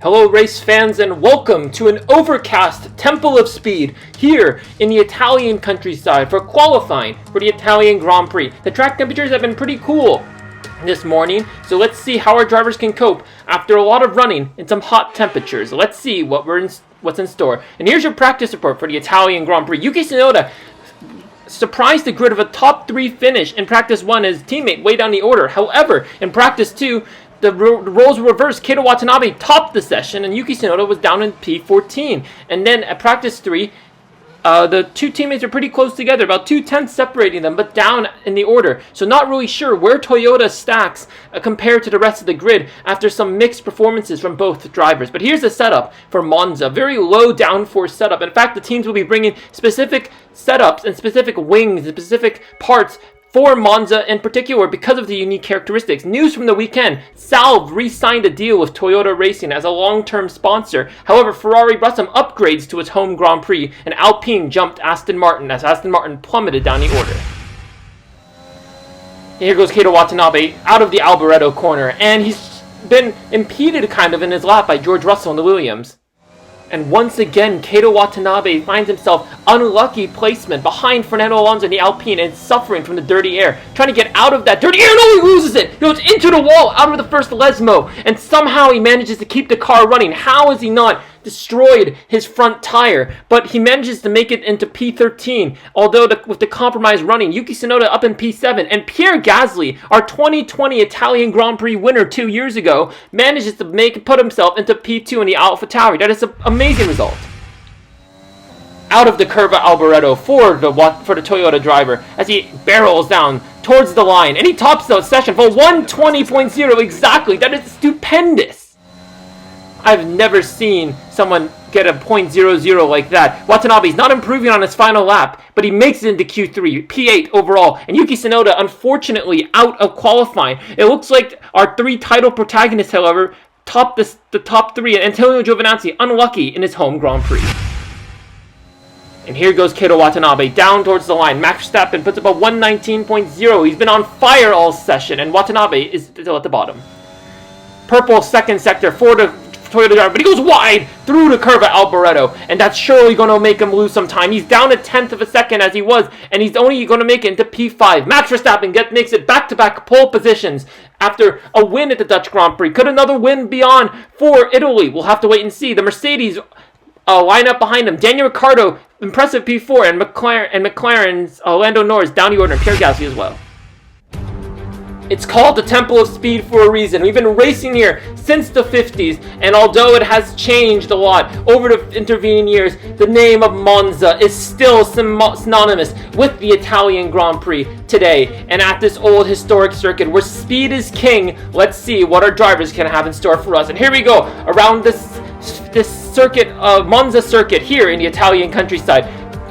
Hello race fans and welcome to an overcast Temple of Speed here in the Italian countryside for qualifying for the Italian Grand Prix. The track temperatures have been pretty cool this morning, so let's see how our drivers can cope after a lot of running in some hot temperatures. Let's see what's in store. And here's your practice report for the Italian Grand Prix. Yuki Tsunoda surprised the grid of a top 3 finish in practice 1 as teammate way down the order. However, in practice 2, the roles were reversed. Keita Watanabe topped the session, and Yuki Tsunoda was down in P14. And then at practice 3, the two teammates are pretty close together, about 2/10 separating them, but down in the order. So not really sure where Toyota stacks compared to the rest of the grid after some mixed performances from both drivers. But here's the setup for Monza. Very low downforce setup. In fact, the teams will be bringing specific setups and specific wings and specific parts for Monza in particular because of the unique characteristics. News from the weekend, Salve re-signed a deal with Toyota Racing as a long-term sponsor. However, Ferrari brought some upgrades to its home Grand Prix, and Alpine jumped Aston Martin as Aston Martin plummeted down the order. Here goes Keita Watanabe out of the Alboreto corner, and he's been impeded kind of in his lap by George Russell in the Williams. And once again, Keita Watanabe finds himself unlucky placement behind Fernando Alonso in the Alpine and suffering from the dirty air. Trying to get out of that dirty air, no, he loses it! He goes into the wall, out of the first Lesmo, and somehow he manages to keep the car running. How has he not destroyed his front tire? But he manages to make it into P13, although with the compromise running. Yuki Tsunoda up in P7, and Pierre Gasly, our 2020 Italian Grand Prix winner 2 years ago, manages to put himself into P2 in the AlphaTauri. That is an amazing result. Out of the curva Alboreto for the Toyota driver as he barrels down towards the line, and he tops the session for 120.0 exactly. That is stupendous. I've never seen someone get a .00 like that. Watanabe's not improving on his final lap, but he makes it into Q3, P8 overall. And Yuki Tsunoda, unfortunately, out of qualifying. It looks like our 3 title protagonists, however, topped the top 3, and Antonio Giovinazzi unlucky in his home Grand Prix. And here goes Keita Watanabe down towards the line. Max Verstappen puts up a 119.0. He's been on fire all session, and Watanabe is still at the bottom. Purple second sector for the Toyota driver, but he goes wide through the curve at Alboreto, and that's surely going to make him lose some time. He's down a 1/10 of a second as he was, and he's only going to make it into P5. Max Verstappen makes it back-to-back pole positions after a win at the Dutch Grand Prix. Could another win be on for Italy? We'll have to wait and see. The Mercedes line up behind him. Daniel Ricciardo, impressive P4, and McLaren's Lando Norris down the order, and Pierre Gasly as well. It's called the Temple of Speed for a reason. We've been racing here since the 50s, and although it has changed a lot over the intervening years, the name of Monza is still synonymous with the Italian Grand Prix today. And at this old historic circuit where speed is king, let's see what our drivers can have in store for us. And here we go around this circuit, Monza circuit here in the Italian countryside.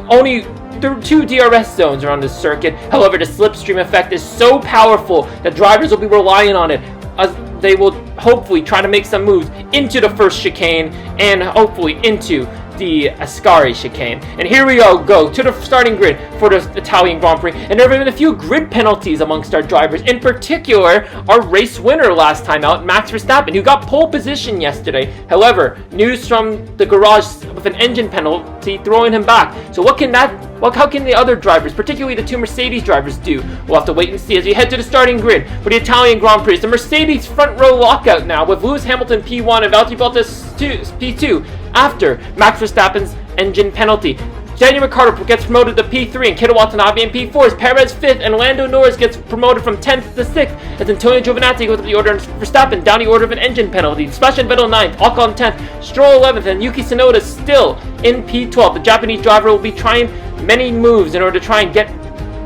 Only 2 DRS zones around this circuit. However, the slipstream effect is so powerful that drivers will be relying on it as they will hopefully try to make some moves into the first chicane and hopefully into the Ascari chicane. And here we go to the starting grid for the Italian Grand Prix. And there have been a few grid penalties amongst our drivers. In particular, our race winner last time out, Max Verstappen, who got pole position yesterday. However, news from the garage with an engine penalty throwing him back. So how can the other drivers, particularly the 2 Mercedes drivers, do? We'll have to wait and see as we head to the starting grid for the Italian Grand Prix. It's the Mercedes front row lockout now with Lewis Hamilton P1 and Valtteri Bottas P2 after Max Verstappen's engine penalty. Daniel Ricciardo gets promoted to P3 and Keita Watanabe in P4 as Perez 5th and Lando Norris gets promoted from 10th to 6th as Antonio Giovinazzi goes up the order and Verstappen down the order of an engine penalty. Sebastian Vettel 9th, Ocon 10th, Stroll 11th, and Yuki Tsunoda still in P12. The Japanese driver will be trying many moves in order to try and get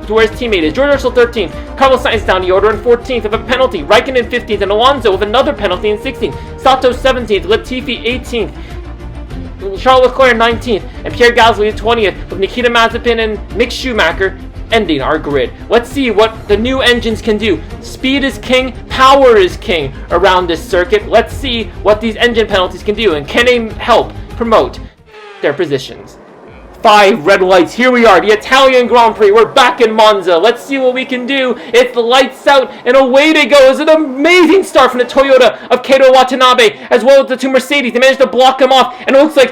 to where his teammate is. George Russell 13th, Carlos Sainz down the order in 14th with a penalty, Raikkonen 15th, and Alonso with another penalty in 16th, Sato 17th, Latifi 18th, Charles Leclerc 19th, and Pierre Gasly 20th, with Nikita Mazepin and Mick Schumacher ending our grid. Let's see what the new engines can do. Speed is king, power is king around this circuit. Let's see what these engine penalties can do, and can they help promote their positions. 5 red lights. Here we are, the Italian Grand Prix. We're back in Monza. Let's see what we can do. It's the lights out, and away they go. It's an amazing start from the Toyota of Keito Watanabe, as well as the 2 Mercedes. They managed to block him off, and it looks like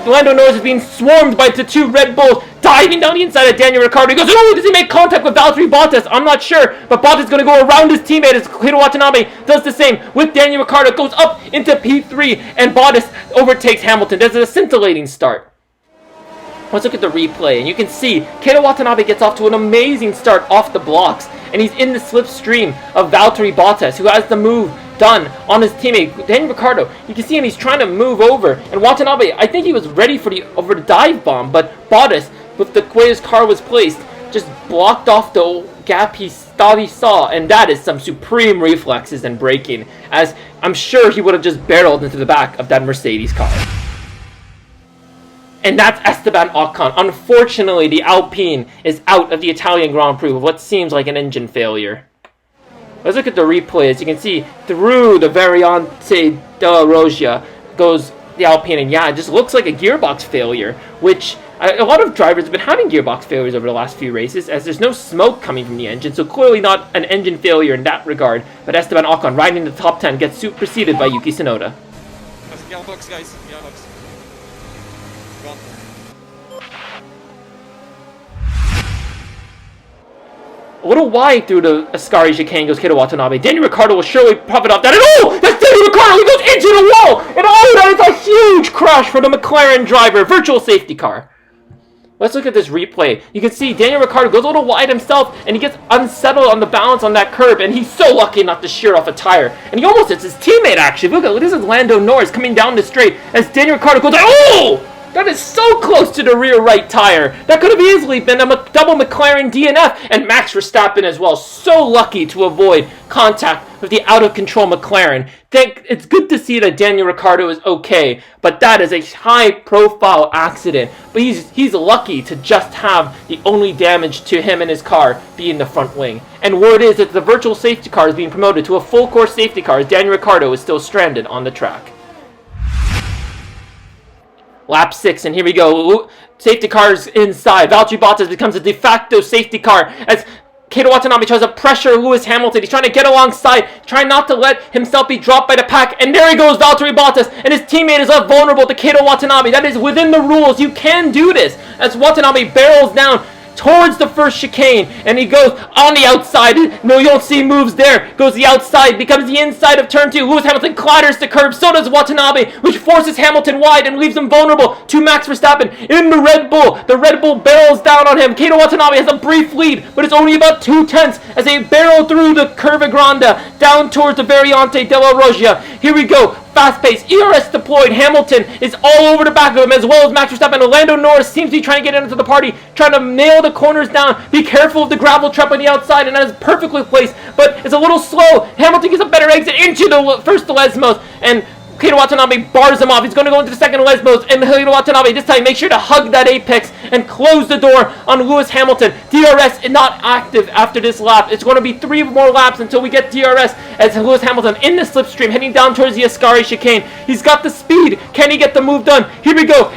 Lando Norris is being swarmed by the 2 Red Bulls, diving down the inside of Daniel Ricciardo. He goes, oh, does he make contact with Valtteri Bottas? I'm not sure, but Bottas is going to go around his teammate as Keito Watanabe does the same with Daniel Ricciardo. Goes up into P3, and Bottas overtakes Hamilton. This is a scintillating start. Let's look at the replay, and you can see Keito Watanabe gets off to an amazing start off the blocks, and he's in the slipstream of Valtteri Bottas, who has the move done on his teammate, Daniel Ricciardo. You can see him, he's trying to move over, and Watanabe, I think he was ready for the dive bomb, but Bottas, with the way his car was placed, just blocked off the gap he thought he saw, and that is some supreme reflexes and braking, as I'm sure he would have just barreled into the back of that Mercedes car. And that's Esteban Ocon. Unfortunately, the Alpine is out of the Italian Grand Prix with what seems like an engine failure. Let's look at the replay. As you can see, through the Variante della Roggia goes the Alpine. And yeah, it just looks like a gearbox failure, which a lot of drivers have been having gearbox failures over the last few races, as there's no smoke coming from the engine, so clearly not an engine failure in that regard. But Esteban Ocon, riding in the top 10, gets superseded by Yuki Tsunoda. Gearbox, guys. Gearbox. A little wide through the Ascari chicane goes Keito Watanabe. Daniel Ricciardo will surely profit off that. And oh! That's Daniel Ricciardo! He goes into the wall! And oh, that is a huge crash for the McLaren driver. Virtual safety car. Let's look at this replay. You can see Daniel Ricciardo goes a little wide himself, and he gets unsettled on the balance on that curb, and he's so lucky not to shear off a tire. And he almost hits his teammate, actually. Look at this is Lando Norris coming down the straight as Daniel Ricciardo goes, oh! That is so close to the rear right tire. That could have easily been a double McLaren DNF. And Max Verstappen as well. So lucky to avoid contact with the out-of-control McLaren. It's good to see that Daniel Ricciardo is okay. But that is a high-profile accident. But he's lucky to just have the only damage to him and his car be in the front wing. And word is that the virtual safety car is being promoted to a full-course safety car as Daniel Ricciardo is still stranded on the track. Lap 6, and here we go. Safety cars inside. Valtteri Bottas becomes a de facto safety car as Keito Watanabe tries to pressure Lewis Hamilton. He's trying to get alongside, trying not to let himself be dropped by the pack. And there he goes, Valtteri Bottas, and his teammate is left vulnerable to Keito Watanabe. That is within the rules. You can do this. As Watanabe barrels down towards the first chicane, and he goes on the outside. No, you don't see moves there. Goes the outside, becomes the inside of turn 2. Lewis Hamilton clatters the curb. So does Watanabe, which forces Hamilton wide and leaves him vulnerable to Max Verstappen in the Red Bull. The Red Bull barrels down on him. Keito Watanabe has a brief lead, but it's only about 2/10 as they barrel through the Curva Grande down towards the Variante della Roggia. Here we go. Fast pace, ERS deployed. Hamilton is all over the back of him, as well as Max Verstappen. Lando Norris seems to be trying to get into the party, trying to nail the corners down. Be careful of the gravel trap on the outside, and that is perfectly placed, but it's a little slow. Hamilton gets a better exit into the first Lesmos, and Keito Watanabe bars him off. He's going to go into the second Lesmos, and Keito Watanabe this time make sure to hug that apex and close the door on Lewis Hamilton. DRS is not active after this lap. It's going to be 3 more laps until we get DRS as Lewis Hamilton in the slipstream heading down towards the Ascari chicane. He's got the speed. Can he get the move done? Here we go.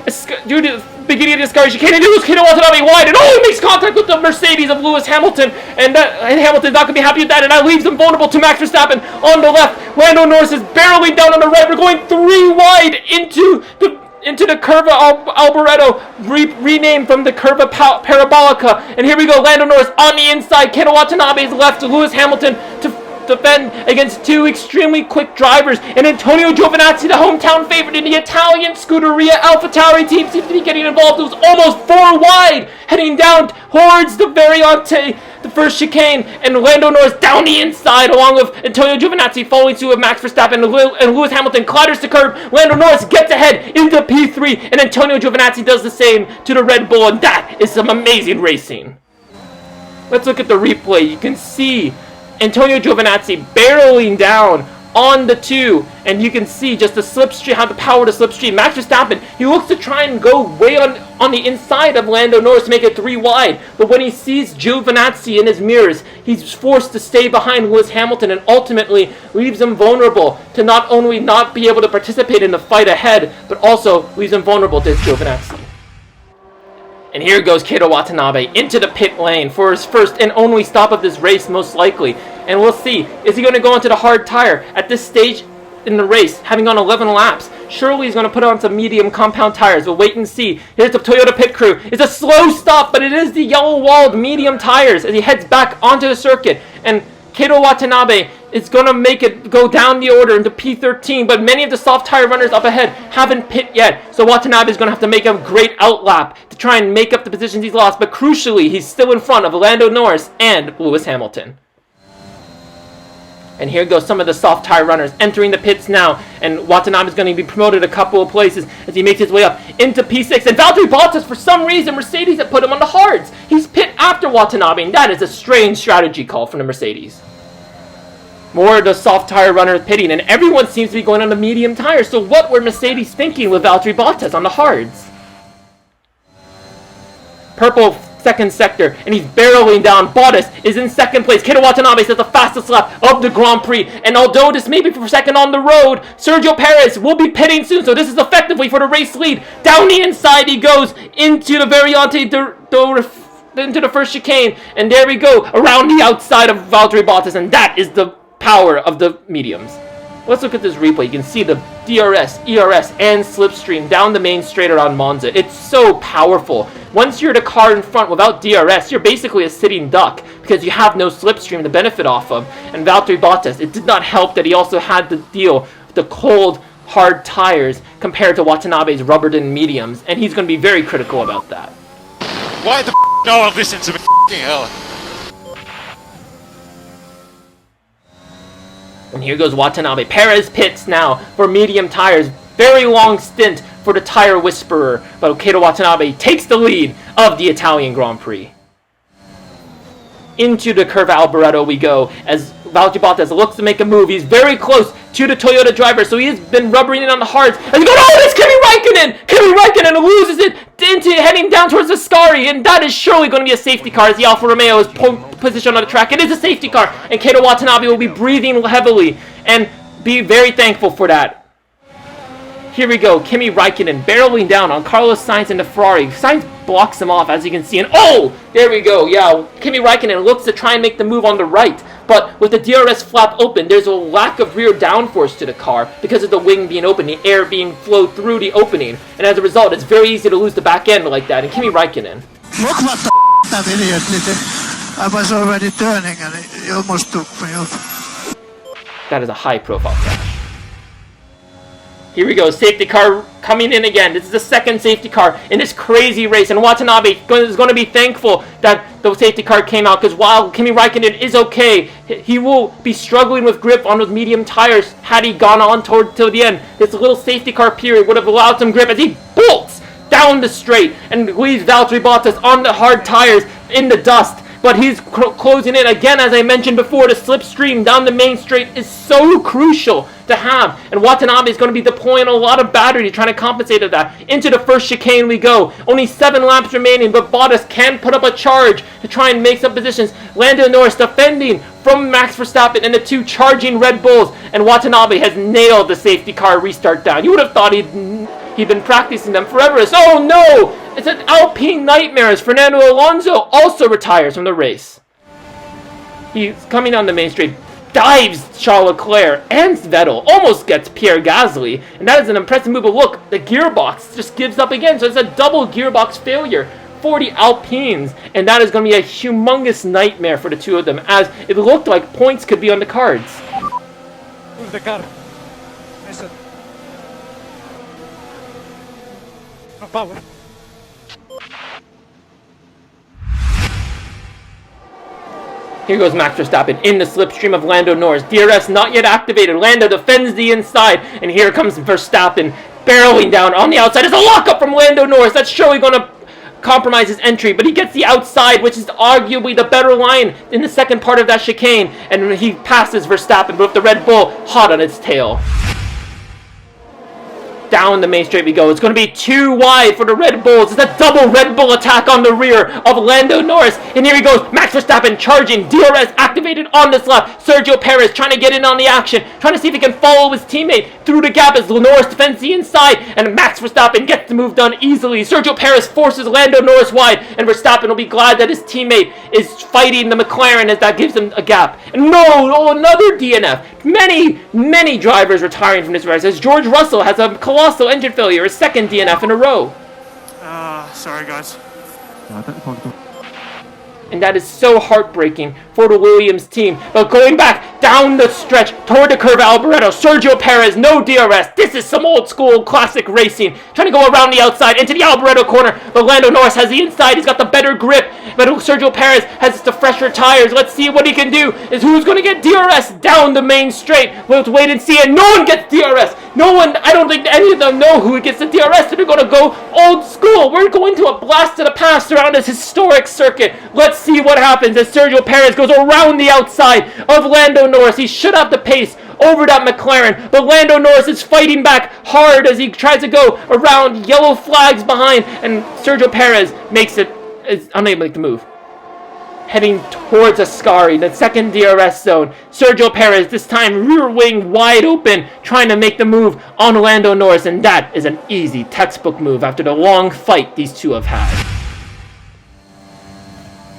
Due to beginning of the Ascari chicane, and Keito Watanabe wide, and oh, he makes contact with the Mercedes of Lewis Hamilton, and Hamilton's not going to be happy with that, and that leaves him vulnerable to Max Verstappen on the left. Lando Norris is barreling down on the right. We're going 3 wide into the Curva Alboreto, renamed from the Curva Parabolica, and here we go. Lando Norris on the inside. Keito Watanabe is left to Lewis Hamilton to defend against 2 extremely quick drivers, and Antonio Giovinazzi, the hometown favorite in the Italian Scuderia AlphaTauri team, seems to be getting involved. It was almost 4 wide, heading down towards the Variante, the first chicane, and Lando Norris down the inside, along with Antonio Giovinazzi following suit with Max Verstappen, and Lewis Hamilton clatters the curb. Lando Norris gets ahead into P3, and Antonio Giovinazzi does the same to the Red Bull, and that is some amazing racing. Let's look at the replay. You can see Antonio Giovinazzi barreling down on the 2, and you can see just the slipstream, how the power of the slipstream. Max Verstappen, he looks to try and go way on the inside of Lando Norris to make it 3 wide, but when he sees Giovinazzi in his mirrors, he's forced to stay behind Lewis Hamilton, and ultimately leaves him vulnerable to not only not be able to participate in the fight ahead, but also leaves him vulnerable to Giovinazzi. And here goes Keita Watanabe into the pit lane for his first and only stop of this race, most likely. And we'll see, is he going to go into the hard tire at this stage in the race, having gone 11 laps? Surely he's going to put on some medium compound tires. We'll wait and see. Here's the Toyota pit crew. It's a slow stop, but it is the yellow-walled medium tires as he heads back onto the circuit. And Keita Watanabe is going to make it go down the order into P13, but many of the soft tire runners up ahead haven't pit yet. So Watanabe is going to have to make a great outlap to try and make up the positions he's lost. But crucially, he's still in front of Lando Norris and Lewis Hamilton. And here goes some of the soft tire runners entering the pits now. And Watanabe is going to be promoted a couple of places as he makes his way up into P6. And Valtteri Bottas, for some reason, Mercedes have put him on the hards. He's pit after Watanabe, and that is a strange strategy call from the Mercedes. More of the soft tire runners pitting, and everyone seems to be going on the medium tires. So what were Mercedes thinking with Valtteri Bottas on the hards? Purple second sector, and he's barreling down. Bottas is in second place. Keita Watanabe says the fastest lap of the Grand Prix, and although this may be for second on the road, Sergio Perez will be pitting soon, so this is effectively for the race lead. Down the inside he goes into the Variante into the first chicane, and there we go, around the outside of Valtteri Bottas, and that is the power of the mediums. Let's look at this replay. You can see the DRS, ERS, and slipstream down the main straight around Monza. It's so powerful. Once you're the car in front without DRS, you're basically a sitting duck because you have no slipstream to benefit off of. And Valtteri Bottas, it did not help that he also had to deal with the cold, hard tires compared to Watanabe's rubbered-in mediums, and he's going to be very critical about that. Why the no one listens to me? Hell. And here goes Watanabe. Perez pits now for medium tires. Very long stint for the tire whisperer. But Keita Watanabe takes the lead of the Italian Grand Prix. Into the Curva Alboreto we go as Valtteri Bottas looks to make a move. He's very close to the Toyota driver, so he has been rubbering it on the hards. And he goes, oh, it's Kimi Räikkönen! Kimi Räikkönen loses it into heading down towards the Ascari, and that is surely going to be a safety car as the Alfa Romeo is positioned on the track. It is a safety car, and Keita Watanabe will be breathing heavily and be very thankful for that. Here we go, Kimi Räikkönen barreling down on Carlos Sainz and the Ferrari. Sainz blocks him off, as you can see, and oh, there we go, yeah, Kimi Räikkönen looks to try and make the move on the right, but with the DRS flap open, there's a lack of rear downforce to the car because of the wing being open, the air being flowed through the opening, and as a result, it's very easy to lose the back end like that, and Kimi Räikkönen. Look what the that idiot did. I was already turning and he almost took me off. That is a high-profile crash. Here we go, safety car coming in again. This is the second safety car in this crazy race, and Watanabe is going to be thankful that the safety car came out, because while Kimi Räikkönen is okay, he will be struggling with grip on those medium tires had he gone on till the end. This little safety car period would have allowed some grip as he bolts down the straight and leaves Valtteri Bottas on the hard tires in the dust. But he's closing in again, as I mentioned before. The slipstream down the main straight is so crucial to have, and Watanabe is going to be deploying a lot of battery trying to compensate for that. Into the first chicane we go. Only 7 laps remaining, but Bottas can put up a charge to try and make some positions. Lando Norris defending from Max Verstappen and the 2 charging Red Bulls, and Watanabe has nailed the safety car restart down. You would have thought he'd been practicing them forever. Oh no! It's an Alpine nightmare as Fernando Alonso also retires from the race. He's coming on the main straight, dives Charles Leclerc and Vettel, almost gets Pierre Gasly, and that is an impressive move. But look, the gearbox just gives up again, so it's a double gearbox failure for the Alpines, and that is going to be a humongous nightmare for the two of them, as it looked like points could be on the cards. Move the car. Listen. No power. Here goes Max Verstappen in the slipstream of Lando Norris. DRS not yet activated. Lando defends the inside, and here comes Verstappen barreling down on the outside. There's a lockup from Lando Norris. That's surely going to compromise his entry, but he gets the outside, which is arguably the better line in the second part of that chicane, and he passes Verstappen with the Red Bull hot on its tail. Down the main straight we go. It's going to be too wide for the Red Bulls. It's a double Red Bull attack on the rear of Lando Norris. And here he goes. Max Verstappen charging. DRS activated on this lap. Sergio Perez trying to get in on the action. Trying to see if he can follow his teammate through the gap as Norris defends the inside. And Max Verstappen gets the move done easily. Sergio Perez forces Lando Norris wide. And Verstappen will be glad that his teammate is fighting the McLaren as that gives him a gap. And another DNF. Many drivers retiring from this race as George Russell has a colossal engine failure, his second DNF in a row. Sorry guys. And that is so heartbreaking for the Williams team. But going back down the stretch toward the curve, Alboreto, Sergio Perez, no DRS. This is some old school classic racing. Trying to go around the outside into the Alboreto corner. But Lando Norris has the inside. He's got the better grip. But Sergio Perez has the fresher tires. Let's see what he can do. Is who's going to get DRS down the main straight. We'll wait and see. And no one gets DRS. No one, I don't think any of them know who gets the DRS. So they're going to go old school. We're going to a blast of the past around this historic circuit. Let's see what happens as Sergio Perez goes around the outside of Lando Norris. He should have the pace over that McLaren, but Lando Norris is fighting back hard as he tries to go around yellow flags behind, and Sergio Perez is unable to make the move. Heading towards Ascari, the second DRS zone. Sergio Perez, this time rear wing wide open, trying to make the move on Lando Norris, and that is an easy textbook move after the long fight these two have had.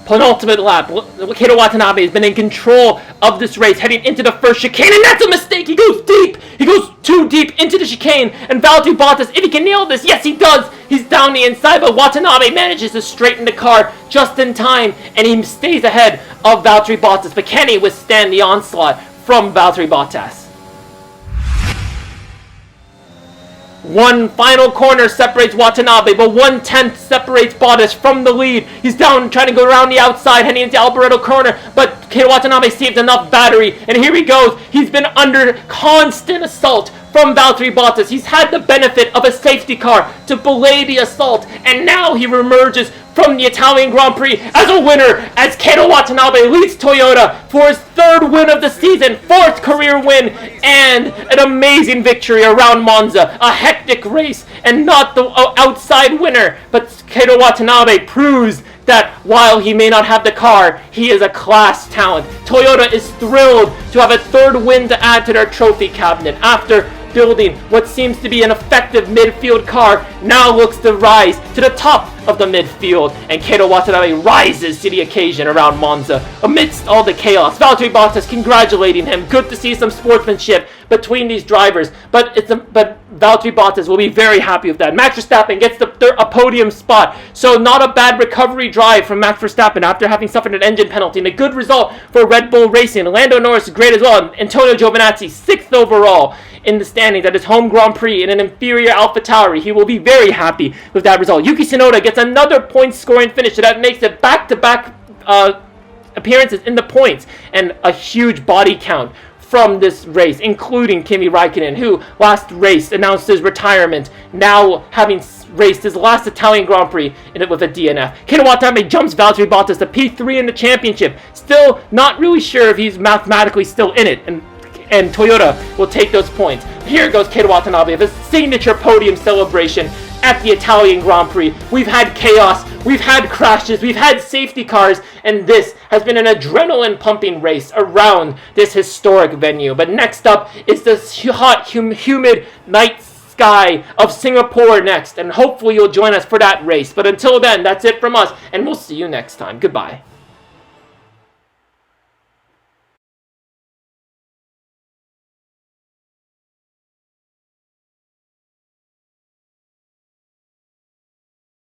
Penultimate lap. Keita Watanabe has been in control of this race, heading into the first chicane, and that's a mistake. He goes deep. He goes too deep into the chicane, and Valtteri Bottas, if he can nail this, yes, he does. He's down the inside, but Watanabe manages to straighten the car just in time, and he stays ahead of Valtteri Bottas. But can he withstand the onslaught from Valtteri Bottas? One final corner separates Watanabe, but 1/10 separates Bottas from the lead. He's down, trying to go around the outside, heading into Alboreto corner, but Keita Watanabe saved enough battery, and here he goes. He's been under constant assault from Valtteri Bottas. He's had the benefit of a safety car to belay the assault, and now he reemerges from the Italian Grand Prix as a winner, as Keita Watanabe leads Toyota for his third win of the season, fourth career win, and an amazing victory around Monza. A hectic race, and not the outside winner, but Keita Watanabe proves that while he may not have the car, he is a class talent. Toyota is thrilled to have a third win to add to their trophy cabinet after building what seems to be an effective midfield car. Now looks to rise to the top of the midfield, and Keita Watanabe rises to the occasion around Monza amidst all the chaos. Valtteri Bottas congratulating him. Good to see some sportsmanship between these drivers, but Valtteri Bottas will be very happy with that. Max Verstappen gets a podium spot, so not a bad recovery drive from Max Verstappen after having suffered an engine penalty, and a good result for Red Bull Racing. Lando Norris is great as well. Antonio Giovinazzi 6th overall in the standings at his home Grand Prix in an inferior AlphaTauri. He will be very happy with that result. Yuki Tsunoda gets another point scoring finish, so that makes it back-to-back appearances in the points, and a huge body count from this race, including Kimi Räikkönen, who last race announced his retirement, now having raced his last Italian Grand Prix with a DNF. Keita Watanabe jumps Valtteri Bottas to P3 in the championship. Still not really sure if he's mathematically still in it, and Toyota will take those points. Here goes Keita Watanabe with his signature podium celebration at the Italian Grand Prix. We've had chaos, we've had crashes, we've had safety cars, and this has been an adrenaline-pumping race around this historic venue. But next up is this hot, humid night sky of Singapore next, and hopefully you'll join us for that race. But until then, that's it from us, and we'll see you next time. Goodbye.